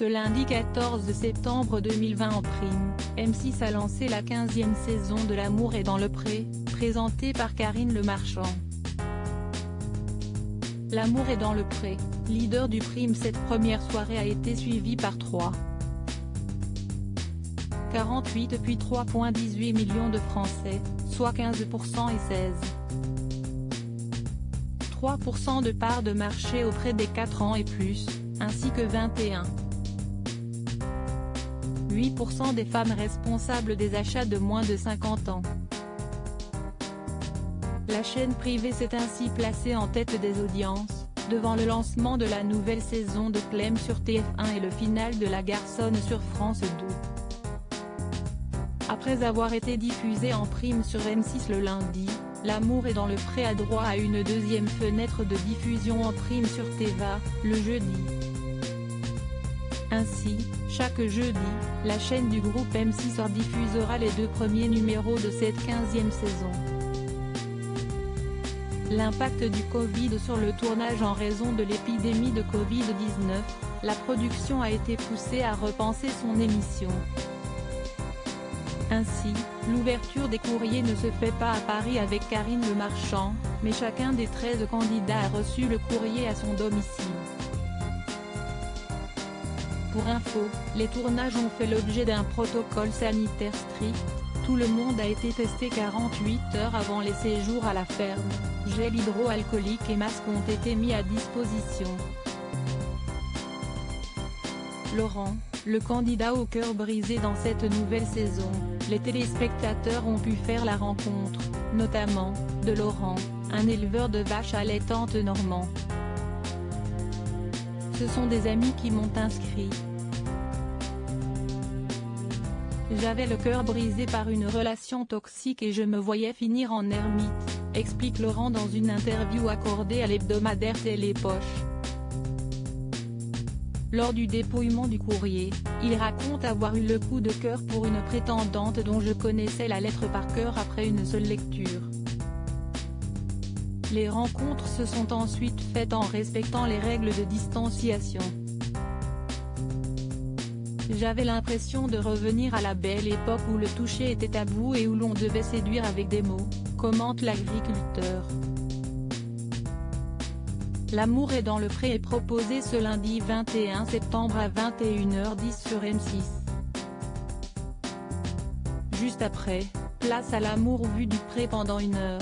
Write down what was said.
Ce lundi 14 septembre 2020 en prime, M6 a lancé la 15e saison de L'amour est dans le pré, présentée par Karine Le Marchand. L'amour est dans le pré, leader du prime. Cette première soirée a été suivie par 3,48 puis 3,18 millions de Français, soit 15% et 16,3% de part de marché auprès des 4 ans et plus, ainsi que 21,8% des femmes responsables des achats de moins de 50 ans. La chaîne privée s'est ainsi placée en tête des audiences, devant le lancement de la nouvelle saison de Clem sur TF1 et le final de La Garçonne sur France 2. Après avoir été diffusé en prime sur M6 le lundi, L'amour est dans le pré a droit à une deuxième fenêtre de diffusion en prime sur TF1, le jeudi. Ainsi, chaque jeudi, la chaîne du groupe M6 diffusera les 2 premiers numéros de cette 15e saison. L'impact du Covid sur le tournage. En raison de l'épidémie de Covid-19, la production a été poussée à repenser son émission. Ainsi, l'ouverture des courriers ne se fait pas à Paris avec Karine Le Marchand, mais chacun des 13 candidats a reçu le courrier à son domicile. Pour info, les tournages ont fait l'objet d'un protocole sanitaire strict, tout le monde a été testé 48 heures avant les séjours à la ferme, gel hydroalcoolique et masques ont été mis à disposition. Laurent, le candidat au cœur brisé dans cette nouvelle saison, les téléspectateurs ont pu faire la rencontre, notamment, de Laurent, un éleveur de vaches allaitantes normand. Ce sont des amis qui m'ont inscrit. J'avais le cœur brisé par une relation toxique et je me voyais finir en ermite, explique Laurent dans une interview accordée à l'hebdomadaire Télépoche. Lors du dépouillement du courrier, il raconte avoir eu le coup de cœur pour une prétendante dont je connaissais la lettre par cœur après une seule lecture. Les rencontres se sont ensuite faites en respectant les règles de distanciation. J'avais l'impression de revenir à la belle époque où le toucher était tabou et où l'on devait séduire avec des mots, commente l'agriculteur. L'amour est dans le pré est proposé ce lundi 21 septembre à 21h10 sur M6. Juste après, place à l'amour vu du pré pendant 1 heure.